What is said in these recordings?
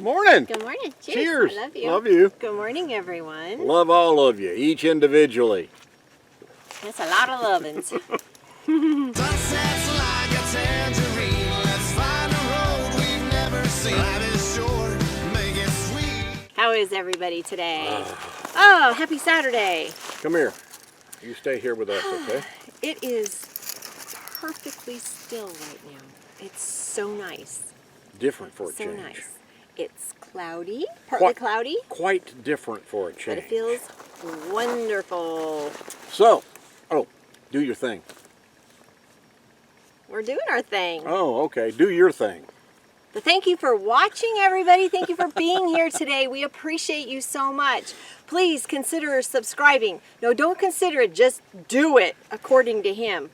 Morning. Good morning. Cheers. I love you. Love you. Good morning, everyone. Love all of you, each individually. That's a lot of lovins. Sunsets like a tangerine. Let's find a road we've never seen. Life is short, make it sweet. How is everybody today? Oh, happy Saturday. Come here. You stay here with us, okay? It is perfectly still right now. It's so nice. Different for a So change. nice. It's cloudy, partly cloudy, Quite different for a but change. it feels wonderful. So, do your thing. We're doing our thing. Oh, okay. Do your thing. But thank you for watching, everybody. Thank you for being here today. We appreciate you so much. Please consider subscribing. No, don't consider it. Just do it according to him.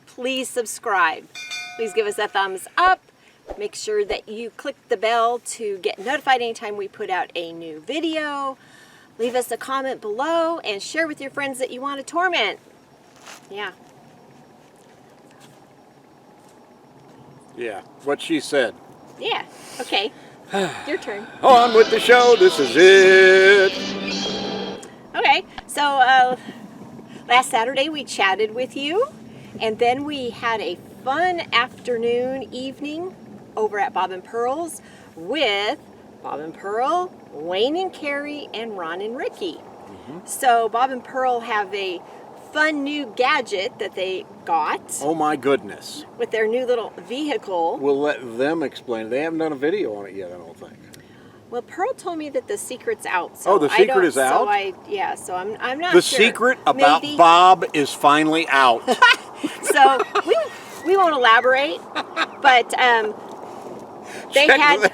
Please subscribe. Please give us a thumbs up. Make sure that you click the bell to get notified anytime we put out a new video. Leave us a comment below and share with your friends that you want to torment. Yeah. Yeah, what she said. Yeah. Okay. Your turn. On with the show. This is it. Okay, so last Saturday we chatted with you, and then we had a fun afternoon, evening over at Bob and Pearl's with Bob and Pearl, Wayne and Carrie, and Ron and Ricky. So Bob and Pearl have a fun new gadget that they got Oh my goodness. with their new little vehicle. We'll let them explain. They haven't done a video on it yet, I don't think. Well, Pearl told me that the secret's out. So Oh, the secret is out? So I'm not The sure. secret about Maybe. Bob is finally out. So we won't elaborate, but they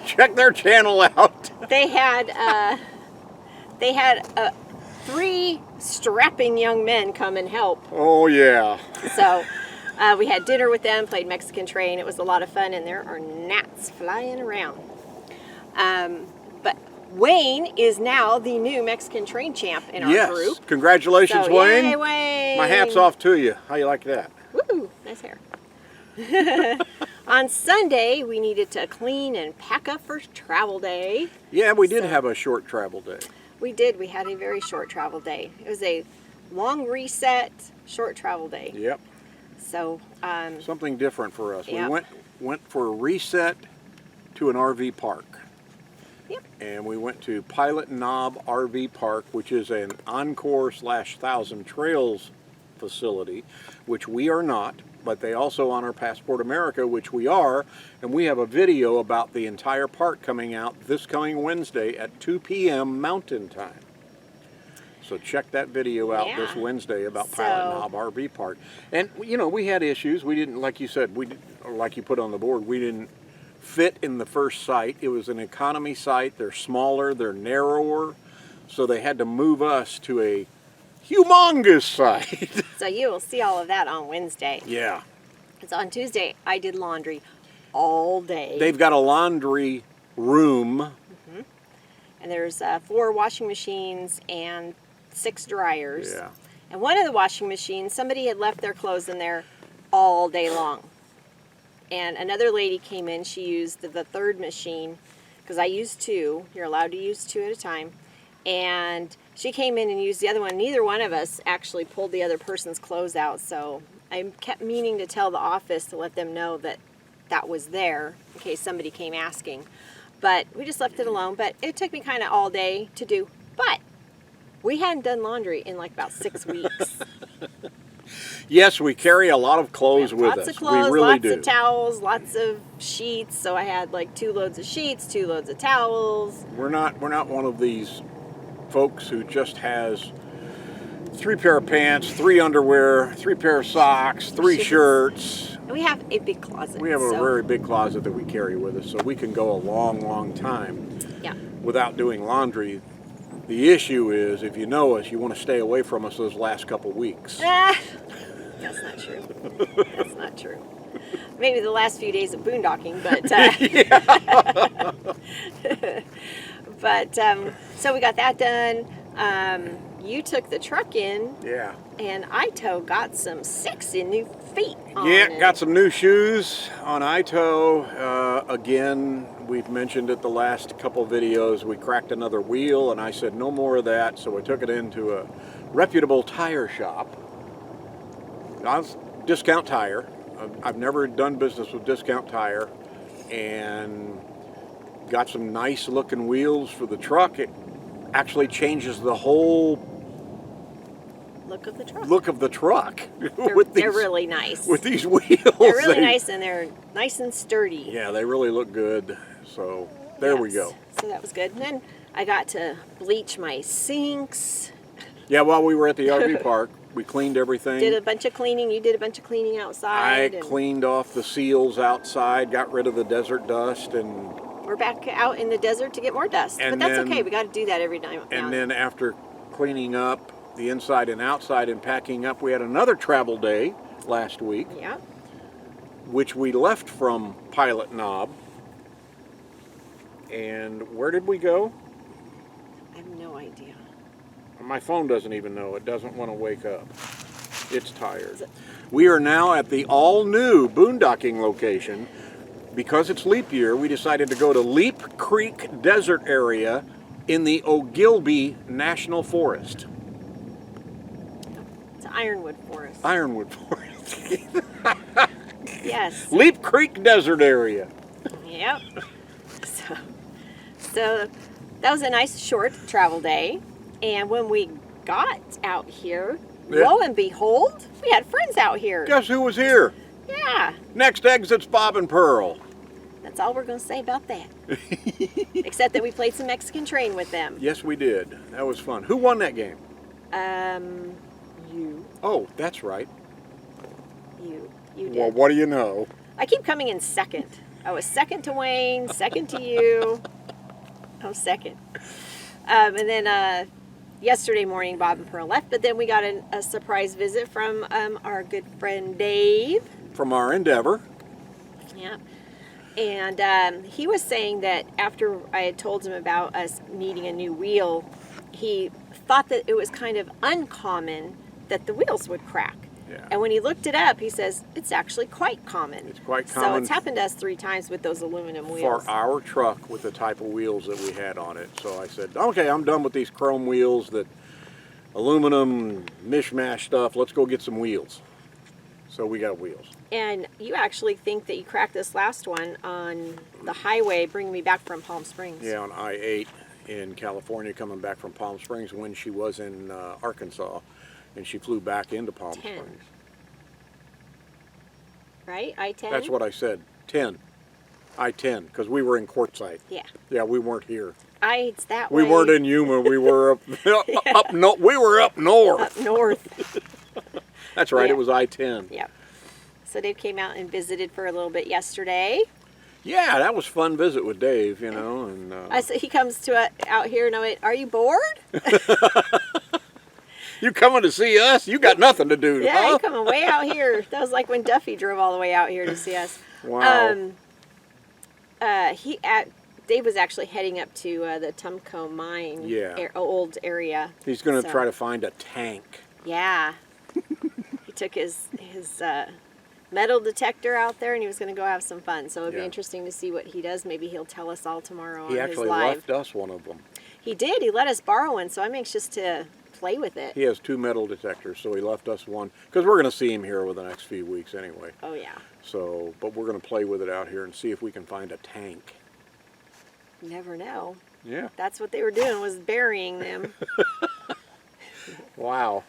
check their channel out. they had 3 strapping young men come and help. Oh yeah. So we had dinner with them, played Mexican train. It was a lot of fun, and there are gnats flying around. But Wayne is now the new Mexican train champ in our Yes. group. Congratulations, So, Wayne. yay, Wayne. My hat's off to you. How you like that? Woo, nice hair. On Sunday, we needed to clean and pack up for travel day. Yeah, we did So- have a short travel day. We did. We had a very short travel day. It was a long reset, short travel day. Yep. So, Something different for us. Yep. We went for a reset to an RV park. yep. And we went to Pilot Knob RV Park, which is an Encore/Thousand Trails facility, which we are not, but they also honor Passport America, which we are, and we have a video about the entire park coming out this coming Wednesday at 2 p.m. Mountain Time. So check that video out this Yeah. Wednesday about So- Pilot Knob RV Park. And, you know, we had issues. We didn't, like you said, or like you put on the board, we didn't fit in the first site. It was an economy site. They're smaller, they're narrower, so they had to move us to a humongous site. So you will see all of that on Wednesday. Yeah. It's on Tuesday. I did laundry all day. They've got a laundry room. And there's 4 washing machines and 6 dryers. Yeah. And one of the washing machines, somebody had left their clothes in there all day long. And another lady came in. She used the third machine, because I used 2. You're allowed to use 2 at a time. And she came in and used the other one. Neither one of us actually pulled the other person's clothes out. So I kept meaning to tell the office to let them know that that was there in case somebody came asking. But we just left it alone. But it took me kind of all day to do. But we hadn't done laundry in like about 6 weeks. Yes, we carry a lot of clothes with Lots us. of clothes, we really lots do. of towels, lots of sheets. So I had like 2 loads of sheets, 2 loads of towels. We're not one of these folks who just has 3 pair of pants, 3 underwear, 3 pair of socks, 3 Shoes. shirts. And we have a big closet. We have a so, very big closet that we carry with us, so we can go a long, long time Yeah. without doing laundry. The issue is, if you know us, you want to stay away from us those last couple weeks. Ah, that's not true. That's not true. Maybe the last few days of boondocking, but but so we got that done. you took the truck in, Yeah. and Ito got some sexy new feet on. Yeah, it. got some new shoes on Ito. Again, we've mentioned it the last couple videos. We cracked another wheel, and I said no more of that. So I took it into a reputable tire shop. Discount Tire. I've never done business with Discount Tire, and got some nice looking wheels for the truck. It actually changes the whole Look of the truck. look of the truck. They're really nice. with these wheels. They're really nice, and they're nice and sturdy. Yeah, they really look good. So there we go. So that was good. And then I got to bleach my sinks. Yeah, while we were at the RV park, we cleaned everything. Did a bunch of cleaning. You did a bunch of cleaning I outside. and cleaned off the seals outside, got rid of the desert dust, and We're back out in the desert to get more dust. And But that's then- okay. We got to do that every now and and then after cleaning up the inside and outside and packing up, we had another travel day last week, Yeah. which we left from Pilot Knob. And where did we go? I have no idea. My phone doesn't even know. It doesn't want to wake up. It's tired. We are now at the all-new boondocking location. Because it's leap year, we decided to go to Leap Creek Desert Area in the Ogilvie National Forest. It's Ironwood Forest. Ironwood Forest. Yes. Leap Creek Desert Area. Yep. So that was a nice short travel day. And when we got out here, Yeah. lo and behold, we had friends out here. Guess who was here? Yeah. Next exit's Bob and Pearl. That's all we're going to say about that. Except that we played some Mexican Train with them. Yes, we did. That was fun. Who won that game? You Oh, that's right. did. Well, what do you know? I keep coming in second. I was second to Wayne, second to you. I'm second. And then yesterday morning, Bob and Pearl left, but then we got a surprise visit from our good friend Dave. From our endeavor. Yeah. And he was saying that after I had told him about us needing a new wheel, he thought that it was kind of uncommon that the wheels would crack. Yeah. And when he looked it up, he says it's actually quite common. It's quite So common it's happened to us 3 times with those aluminum wheels. for our truck with the type of wheels that we had on it. So I said, okay, I'm done with these chrome wheels, that aluminum mishmash stuff. Let's go get some wheels. So we got wheels. And you actually think that you cracked this last one on the highway bringing me back from Palm Springs. Yeah, on I-8 in California, coming back from Palm Springs when she was in Arkansas, and she flew back into Palm 10. Springs. Right? I-10? That's what I said. 10. I-10, because we were in Quartzsite. Yeah. Yeah, we weren't here. It's that We way. weren't in Yuma. We were up we were up north. Up north. That's right. Yeah. It was I-10. Yep. So Dave came out and visited for a little bit yesterday. Yeah, that was a fun visit with Dave, you know. And He comes to out here and I went, "Are you bored?" you coming to see us? You got nothing to do, Yeah, huh? you coming way out here. That was like when Duffy drove all the way out here to see us. Wow. Dave was actually heading up to the Tumco mine, Yeah. old area. He's going to So- try to find a tank. Yeah. He took his metal detector out there and he was going to go have some fun. So it'll be Yeah. interesting to see what he does. Maybe he'll tell us all tomorrow He on his actually live. left us one of them. He did. He let us borrow one, so I'm anxious to play with it. He has 2 metal detectors, so he left us one. Because we're going to see him here over the next few weeks anyway. Oh, yeah. So, but we're going to play with it out here and see if we can find a tank. You never know. Yeah. That's what they were doing, was burying them. Wow.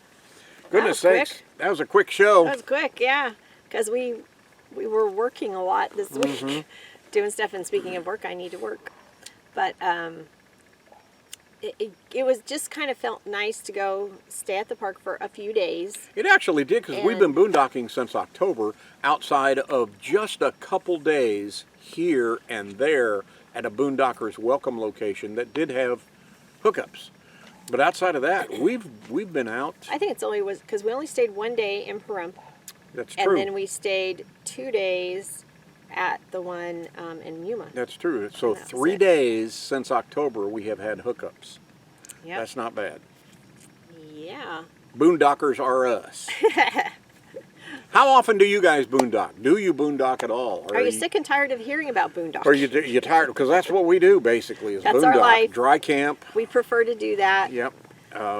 That Goodness was sakes. quick. That was a quick show. That was quick, yeah. Because we were working a lot this Mm-hmm. week, doing stuff. And speaking of work, I need to work. But it was just kind of felt nice to go stay at the park for a few days. It actually did, because we've been boondocking since October, outside of just a couple days here and there at a Boondocker's Welcome location that did have hookups. But outside of that, we've been out. I think it's only because we only stayed 1 day in Pahrump, That's and true. then we stayed 2 days at the one in Yuma. That's true. So That was 3 it. days since October we have had hookups. Yep. That's not bad. Yeah. Boondockers are us. How often do you guys boondock? Do you boondock at all? Are you sick and tired of hearing about boondocking? Or you tired? Because that's what we do basically is That's boondock. our life. Dry camp. We prefer to do that. Yep.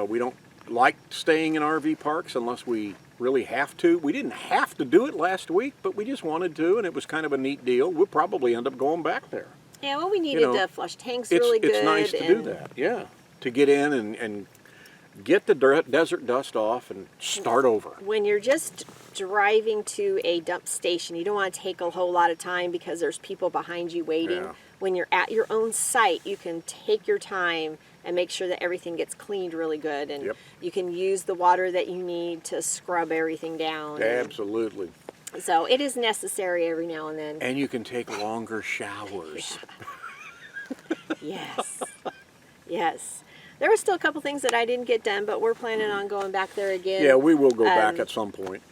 We don't like staying in RV parks unless we really have to. We didn't have to do it last week, but we just wanted to, and it was kind of a neat deal. We'll probably end up going back there. Yeah, well, we needed to flush tanks It's really good. It's nice to do that, yeah. To get in and get the desert dust off and start over. When you're just driving to a dump station, you don't want to take a whole lot of time because there's people behind you waiting. Yeah. When you're at your own site, you can take your time and make sure that everything gets cleaned really good, and Yep. you can use the water that you need to scrub everything down. Absolutely. So it is necessary every now and then. And you can take longer showers. Yes. Yes. There were still a couple things that I didn't get done, but we're planning on going back there again. Yeah, we will go back at some point.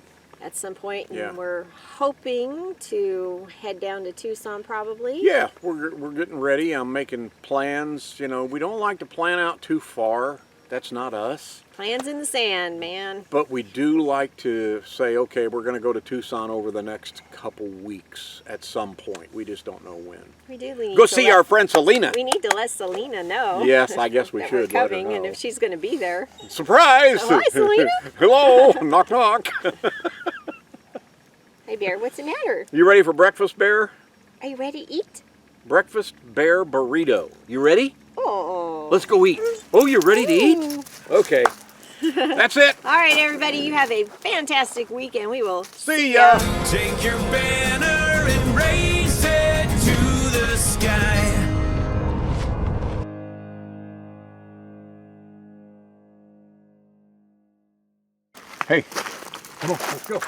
At some point, Yeah. and we're hoping to head down to Tucson probably. Yeah, we're getting ready. I'm making plans. You know, we don't like to plan out too far. That's not us. Plans in the sand, man. But we do like to say, okay, we're going to go to Tucson over the next couple weeks at some point. We just don't know when. We do. We need Go to see let- our friend Selena. We need to let Selena know. Yes, I guess we that should we're let her coming, and know. if she's going to be there. Surprise! Oh, hi, Selena. Hello, knock knock. Hey, Bear, what's the matter? You ready for breakfast, Bear? Are you ready to eat? Breakfast Bear burrito. You ready? Oh. Let's go eat. Oh, you're ready to eat? Okay. That's it. All right, everybody, you have a fantastic weekend. We will See ya. Take your banner and raise it to the sky. Hey, come on, let's go.